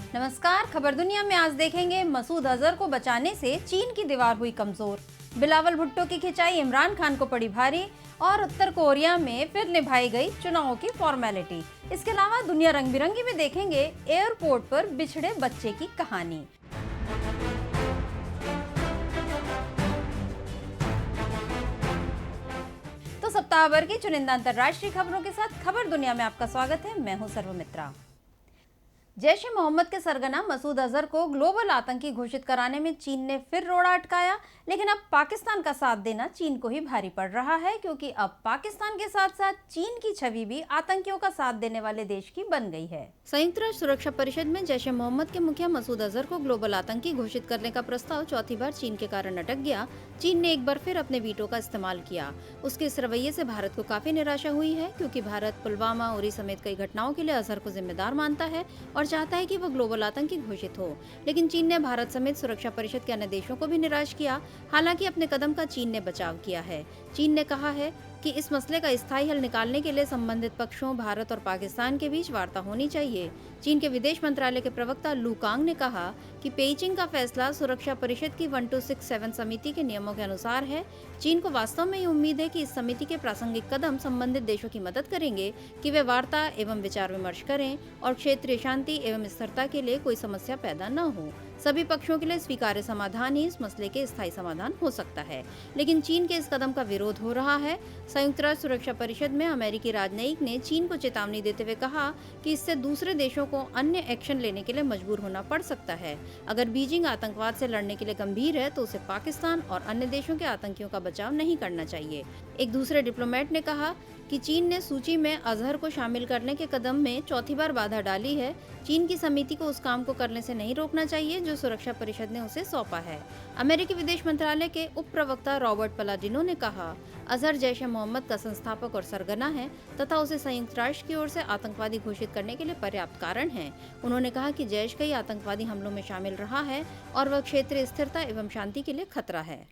नमस्कार। खबर दुनिया में आज देखेंगे मसूद अजहर को बचाने से चीन की दीवार हुई कमजोर, बिलावल भुट्टो की खिंचाई इमरान खान को पड़ी भारी और उत्तर कोरिया में फिर निभाई गई चुनावों की फॉर्मेलिटी। इसके अलावा दुनिया रंग बिरंगी में देखेंगे एयरपोर्ट पर बिछड़े बच्चे की कहानी। तो सप्ताह भर की चुनिंदा अंतर्राष्ट्रीय खबरों के साथ खबर दुनिया में आपका स्वागत है। मैं हूं सर्वमित्रा। जैश ए मोहम्मद के सरगना मसूद अजहर को ग्लोबल आतंकी घोषित कराने में चीन ने फिर रोड़ा अटकाया, लेकिन अब पाकिस्तान का साथ देना चीन को ही भारी पड़ रहा है, क्योंकि अब पाकिस्तान के साथ साथ चीन की छवि भी आतंकियों का साथ देने वाले देश की बन गई है। संयुक्त राष्ट्र सुरक्षा परिषद में जैश ए मोहम्मद के मुखिया मसूद अजहर को ग्लोबल आतंकी घोषित करने का प्रस्ताव चौथी बार चीन के कारण अटक गया। चीन ने एक बार फिर अपने वीटो का इस्तेमाल किया। उसके इस रवैये से भारत को काफी निराशा हुई है, क्योंकि भारत पुलवामा, उरी समेत कई घटनाओं के लिए अजहर को जिम्मेदार मानता है और चाहता है कि वह ग्लोबल आतंकी घोषित हो। लेकिन चीन ने भारत समेत सुरक्षा परिषद के अन्य देशों को भी निराश किया। हालांकि अपने कदम का चीन ने बचाव किया है। चीन ने कहा है कि इस मसले का स्थायी हल निकालने के लिए संबंधित पक्षों भारत और पाकिस्तान के बीच वार्ता होनी चाहिए। चीन के विदेश मंत्रालय के प्रवक्ता लू कांग ने कहा कि पेइचिंग का फैसला सुरक्षा परिषद की 1267 समिति के नियमों के अनुसार है। चीन को वास्तव में ये उम्मीद है कि इस समिति के प्रासंगिक कदम संबंधित देशों की मदद करेंगे कि वे वार्ता एवं विचार विमर्श करें और क्षेत्रीय शांति एवं स्थिरता के लिए कोई समस्या पैदा न हो। सभी पक्षों के लिए स्वीकार्य समाधान ही इस मसले के स्थायी समाधान हो सकता है। लेकिन चीन के इस कदम का विरोध हो रहा है। संयुक्त राष्ट्र सुरक्षा परिषद में अमेरिकी राजनयिक ने चीन को चेतावनी देते हुए कहा कि इससे दूसरे देशों को अन्य एक्शन लेने के लिए मजबूर होना पड़ सकता है। अगर बीजिंग आतंकवाद से लड़ने के लिए गंभीर है तो उसे पाकिस्तान और अन्य देशों के आतंकियों का बचाव नहीं करना चाहिए। एक दूसरे डिप्लोमेट ने कहा कि चीन ने सूची में अजहर को शामिल करने के कदम में चौथी बार बाधा डाली है। चीन की समिति को उस काम को करने से नहीं रोकना चाहिए जो सुरक्षा परिषद ने उसे सौंपा है। अमेरिकी विदेश मंत्रालय के उप प्रवक्ता रॉबर्ट पलाडिनो ने कहा, अजहर जैश ए मोहम्मद का संस्थापक और सरगना है तथा उसे संयुक्त राष्ट्र की ओर से आतंकवादी घोषित करने के लिए पर्याप्त कारण है। उन्होंने कहा कि जैश कई आतंकवादी हमलों में शामिल रहा है और वह क्षेत्रीय स्थिरता एवं शांति के लिए खतरा है।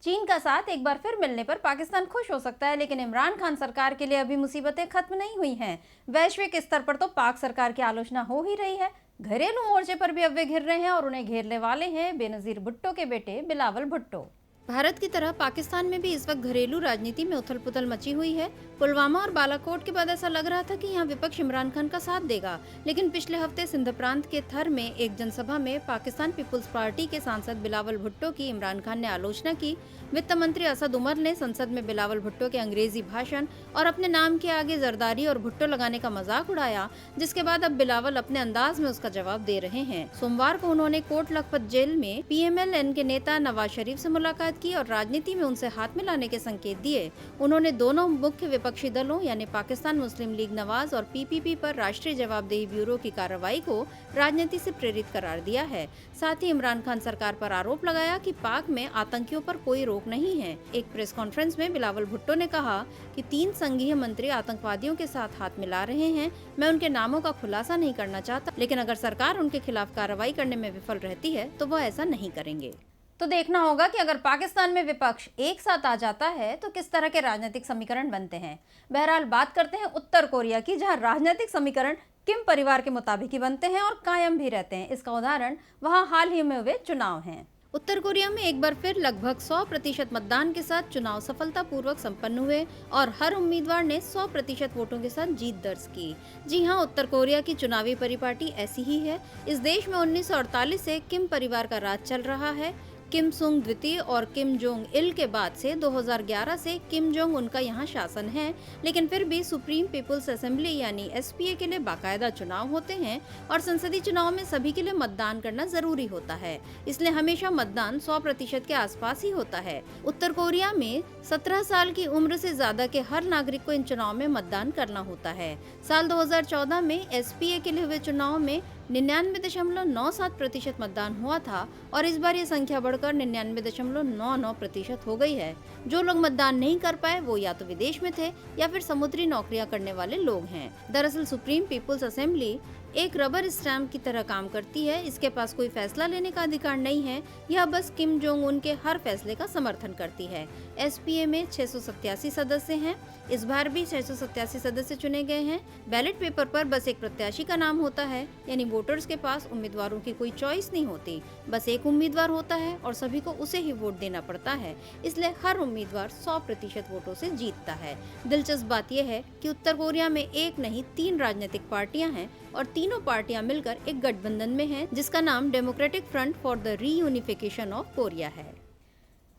चीन का साथ एक बार फिर मिलने पर पाकिस्तान खुश हो सकता है, लेकिन इमरान खान सरकार के लिए अभी मुसीबतें खत्म नहीं हुई हैं। वैश्विक स्तर पर तो पाक सरकार की आलोचना हो ही रही है। घरेलू मोर्चे पर भी अब वे घिर रहे हैं और उन्हें घेरने वाले हैं बेनजीर भुट्टो के बेटे बिलावल भुट्टो। भारत की तरह पाकिस्तान में भी इस वक्त घरेलू राजनीति में उथल पुथल मची हुई है। पुलवामा और बालाकोट के बाद ऐसा लग रहा था कि यहाँ विपक्ष इमरान खान का साथ देगा, लेकिन पिछले हफ्ते सिंध प्रांत के थर में एक जनसभा में पाकिस्तान पीपुल्स पार्टी के सांसद बिलावल भुट्टो की इमरान खान ने आलोचना की। वित्त मंत्री असद उमर ने संसद में बिलावल भुट्टो के अंग्रेजी भाषण और अपने नाम के आगे जरदारी और भुट्टो लगाने का मजाक उड़ाया, जिसके बाद अब बिलावल अपने अंदाज में उसका जवाब दे रहे हैं। सोमवार को उन्होंने कोट लखपत जेल में PMLN के नेता नवाज शरीफ से मुलाकात की और राजनीति में उनसे हाथ मिलाने के संकेत दिए। उन्होंने दोनों मुख्य विपक्षी दलों यानी पाकिस्तान मुस्लिम लीग नवाज और PPP पर राष्ट्रीय जवाबदेही ब्यूरो की कार्रवाई को राजनीति से प्रेरित करार दिया है। साथ ही इमरान खान सरकार पर आरोप लगाया कि पाक में आतंकियों पर कोई रोक नहीं है। एक प्रेस कॉन्फ्रेंस में बिलावल भुट्टो ने कहा कि 3 संघीय मंत्री आतंकवादियों के साथ हाथ मिला रहे हैं। मैं उनके नामों का खुलासा नहीं करना चाहता, लेकिन अगर सरकार उनके खिलाफ कार्रवाई करने में विफल रहती है तो वह ऐसा नहीं करेंगे। तो देखना होगा कि अगर पाकिस्तान में विपक्ष एक साथ आ जाता है तो किस तरह के राजनीतिक समीकरण बनते हैं। बहरहाल बात करते हैं उत्तर कोरिया की, जहां राजनीतिक समीकरण किम परिवार के मुताबिक ही बनते हैं और कायम भी रहते हैं। इसका उदाहरण वहां हाल ही में हुए चुनाव हैं। उत्तर कोरिया में एक बार फिर लगभग 100% मतदान के साथ चुनाव सफलतापूर्वक संपन्न हुए और हर उम्मीदवार ने 100% वोटों के साथ जीत दर्ज की। जी हां, उत्तर कोरिया की चुनावी परिपाटी ऐसी ही है। इस देश में 1948 से किम परिवार का राज चल रहा है। किम सुंग द्वितीय और किम जोंग इल के बाद से 2011 से किम जोंग उनका यहाँ शासन है, लेकिन फिर भी सुप्रीम पीपुल्स असेंबली यानी SPA के लिए बाकायदा चुनाव होते हैं और संसदीय चुनाव में सभी के लिए मतदान करना जरूरी होता है। इसलिए हमेशा मतदान 100% के आसपास ही होता है। उत्तर कोरिया में 17 साल की उम्र से ज्यादा के हर नागरिक को इन चुनाव में मतदान करना होता है। साल 2014 में SPA के लिए हुए चुनाव में 99.97% मतदान हुआ था और इस बार ये संख्या बढ़कर 99.99% हो गई है। जो लोग मतदान नहीं कर पाए वो या तो विदेश में थे या फिर समुद्री नौकरियां करने वाले लोग हैं। दरअसल सुप्रीम पीपुल्स असेंबली एक रबर स्टैम्प की तरह काम करती है। इसके पास कोई फैसला लेने का अधिकार नहीं है, यह बस किम जोंग उन के हर फैसले का समर्थन करती है। एसपीए में 687 सदस्य हैं। इस बार भी 687 सदस्य चुने गए हैं। बैलेट पेपर पर बस एक प्रत्याशी का नाम होता है, यानी वोटर्स के पास उम्मीदवारों की कोई चॉइस नहीं होती। बस एक उम्मीदवार होता है और सभी को उसे ही वोट देना पड़ता है, इसलिए हर उम्मीदवार 100% वोटों से जीतता है। दिलचस्प बात यह है कि उत्तर कोरिया में एक नहीं 3 राजनीतिक पार्टियां हैं और तीनों पार्टियां मिलकर एक गठबंधन में हैं, जिसका नाम democratic front for the reunification of Korea है।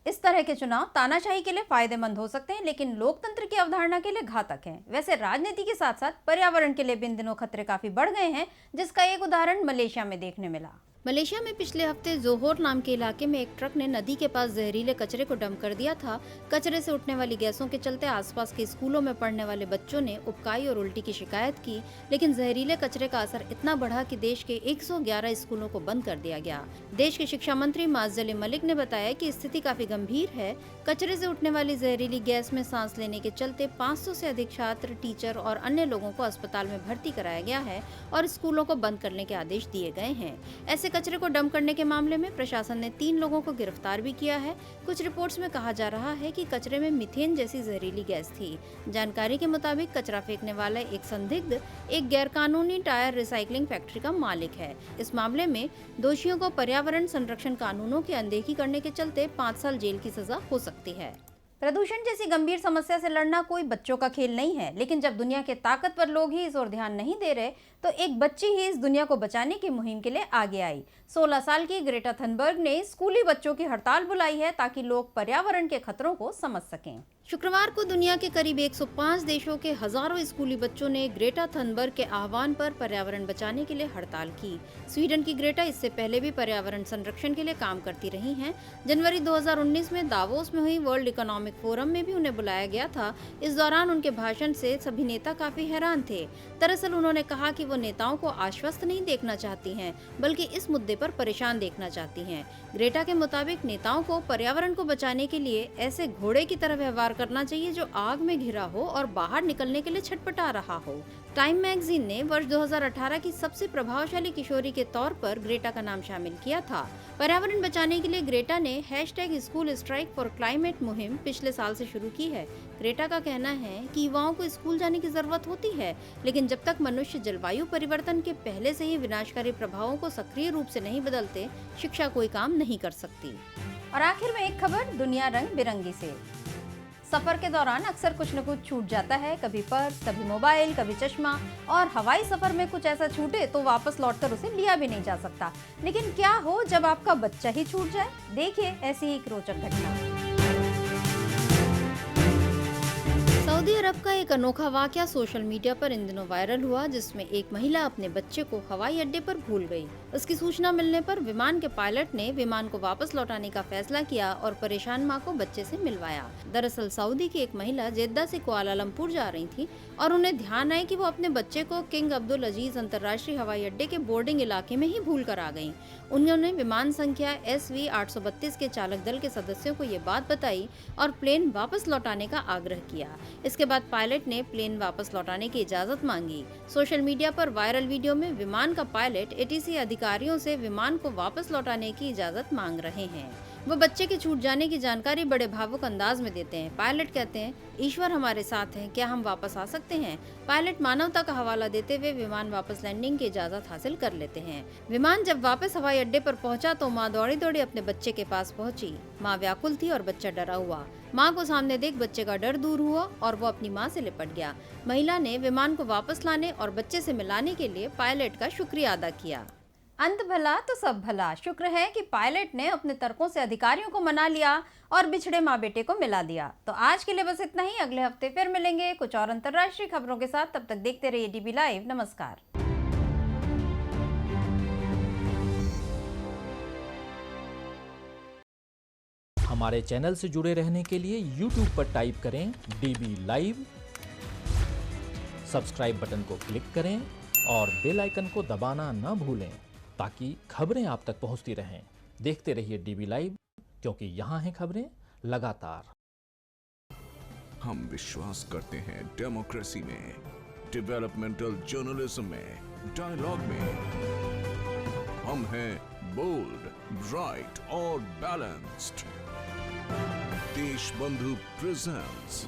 इस तरह के चुनाव तानाशाही के लिए फायदेमंद हो सकते हैं, लेकिन लोकतंत्र की अवधारणा के लिए घातक हैं। वैसे राजनीति के साथ साथ पर्यावरण के लिए भी इन दिनों खतरे काफी बढ़ गए हैं, जिसका एक उदाहरण मलेशिया में देखने मिला। मलेशिया में पिछले हफ्ते जोहोर नाम के इलाके में एक ट्रक ने नदी के पास जहरीले कचरे को डंप कर दिया था। कचरे से उठने वाली गैसों के चलते आसपास के स्कूलों में पढ़ने वाले बच्चों ने उबकाई और उल्टी की शिकायत की, लेकिन जहरीले कचरे का असर इतना बढ़ा कि देश के 111 स्कूलों को बंद कर दिया गया। देश के शिक्षा मंत्री माजली मलिक ने बताया कि स्थिति काफी गंभीर है। कचरे से उठने वाली जहरीली गैस में सांस लेने के चलते 500 से अधिक छात्र, टीचर और अन्य लोगों को अस्पताल में भर्ती कराया गया है और स्कूलों को बंद करने के आदेश दिए गए हैं। ऐसे कचरे को डंप करने के मामले में प्रशासन ने 3 लोगों को गिरफ्तार भी किया है। कुछ रिपोर्ट्स में कहा जा रहा है कि कचरे में मीथेन जैसी जहरीली गैस थी। जानकारी के मुताबिक कचरा फेंकने वाला एक संदिग्ध एक गैरकानूनी टायर रिसाइकलिंग फैक्ट्री का मालिक है। इस मामले में दोषियों को पर्यावरण संरक्षण कानूनों की अनदेखी करने के चलते 5 साल जेल की सजा हो सकती है। प्रदूषण जैसी गंभीर समस्या से लड़ना कोई बच्चों का खेल नहीं है, लेकिन जब दुनिया के ताकतवर लोग ही इस ओर ध्यान नहीं दे रहे, तो एक बच्ची ही इस दुनिया को बचाने की मुहिम के लिए आगे आई। 16 साल की ग्रेटा थनबर्ग ने स्कूली बच्चों की हड़ताल बुलाई है ताकि लोग पर्यावरण के खतरों को समझ सकें। शुक्रवार को दुनिया के करीब 105 देशों के हजारों स्कूली बच्चों ने ग्रेटा थनबर्ग के आह्वान पर पर्यावरण बचाने के लिए हड़ताल की। स्वीडन की ग्रेटा इससे पहले भी पर्यावरण संरक्षण के लिए काम करती रही हैं। जनवरी 2019 में दावोस में हुई वर्ल्ड इकोनॉमिक फोरम में भी उन्हें बुलाया गया था। इस दौरान उनके भाषण से सभी नेता काफी हैरान थे। दरअसल उन्होंने कहा कि वो नेताओं को आश्वस्त नहीं देखना चाहती हैं, बल्कि इस मुद्दे पर परेशान देखना चाहती हैं। ग्रेटा के मुताबिक नेताओं को पर्यावरण को बचाने के लिए ऐसे घोड़े की तरह व्यवहार करना चाहिए जो आग में घिरा हो और बाहर निकलने के लिए छटपटा रहा हो। टाइम मैगजीन ने वर्ष 2018 की सबसे प्रभावशाली किशोरी के तौर पर ग्रेटा का नाम शामिल किया था। पर्यावरण बचाने के लिए ग्रेटा ने #स्कूल स्ट्राइक फॉर क्लाइमेट मुहिम पिछले साल से शुरू की है। ग्रेटा का कहना है कि युवाओं को स्कूल जाने की जरूरत होती है, लेकिन जब तक मनुष्य जलवायु परिवर्तन के पहले से ही विनाशकारी प्रभावों को सक्रिय रूप से नहीं बदलते, शिक्षा कोई काम नहीं कर सकती। और आखिर में एक खबर दुनिया रंग बिरंगी से। सफर के दौरान अक्सर कुछ न कुछ छूट जाता है, कभी पर्स, कभी मोबाइल, कभी चश्मा, और हवाई सफर में कुछ ऐसा छूटे तो वापस लौटकर उसे लिया भी नहीं जा सकता। लेकिन क्या हो जब आपका बच्चा ही छूट जाए? देखिए ऐसी एक रोचक घटना। सऊदी अरब का एक अनोखा वाकया सोशल मीडिया पर इन दिनों वायरल हुआ, जिसमें एक महिला अपने बच्चे को हवाई अड्डे पर भूल गई। उसकी सूचना मिलने पर विमान के पायलट ने विमान को वापस लौटाने का फैसला किया और परेशान मां को बच्चे से मिलवाया। दरअसल सऊदी की एक महिला जेद्दा से कुआलालंपुर जा रही थी और उन्हें ध्यान आया कि वो अपने बच्चे को किंग अब्दुल अजीज अंतर्राष्ट्रीय हवाई अड्डे के बोर्डिंग इलाके में ही भूल कर आ गयी। उन्होंने विमान संख्या SV 832 के चालक दल के सदस्यों को ये बात बताई और प्लेन वापस लौटाने का आग्रह किया। इसके बाद पायलट ने प्लेन वापस लौटाने की इजाजत मांगी। सोशल मीडिया पर वायरल वीडियो में विमान का पायलट ATC अधिकारियों से विमान को वापस लौटाने की इजाजत मांग रहे हैं। वो बच्चे के छूट जाने की जानकारी बड़े भावुक अंदाज में देते हैं। पायलट कहते हैं, ईश्वर हमारे साथ है, क्या हम वापस आ सकते हैं? पायलट मानवता का हवाला देते हुए विमान वापस लैंडिंग की इजाजत हासिल कर लेते हैं। विमान जब वापस हवाई अड्डे पर पहुंचा तो माँ दौड़ी दौड़ी अपने बच्चे के पास पहुंची। माँ व्याकुल थी और बच्चा डरा हुआ। माँ को सामने देख बच्चे का डर दूर हुआ और वो अपनी माँ से लिपट गया। महिला ने विमान को वापस लाने और बच्चे से मिलाने के लिए पायलट का शुक्रिया अदा किया। अंत भला तो सब भला। शुक्र है कि पायलट ने अपने तर्कों से अधिकारियों को मना लिया और बिछड़े माँ बेटे को मिला दिया। तो आज के लिए बस इतना ही। अगले हफ्ते फिर मिलेंगे कुछ और अंतर्राष्ट्रीय खबरों के साथ। तब तक देखते रहिए DB लाइव। नमस्कार। हमारे चैनल से जुड़े रहने के लिए YouTube पर टाइप करें DB लाइव, सब्सक्राइब बटन को क्लिक करें और बेल आइकन को दबाना ना भूलें ताकि खबरें आप तक पहुंचती रहें। देखते रहिए DB लाइव, क्योंकि यहाँ हैं खबरें लगातार। हम विश्वास करते हैं डेमोक्रेसी में। डेवलपमेंटल जर्नलिज्म में, डायलॉग में हम हैं बोल्ड, ब्राइट और balanced. Deshbandhu presents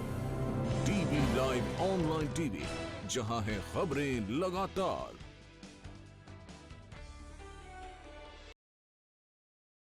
TV live online TV, जहां है खबरें लगातार।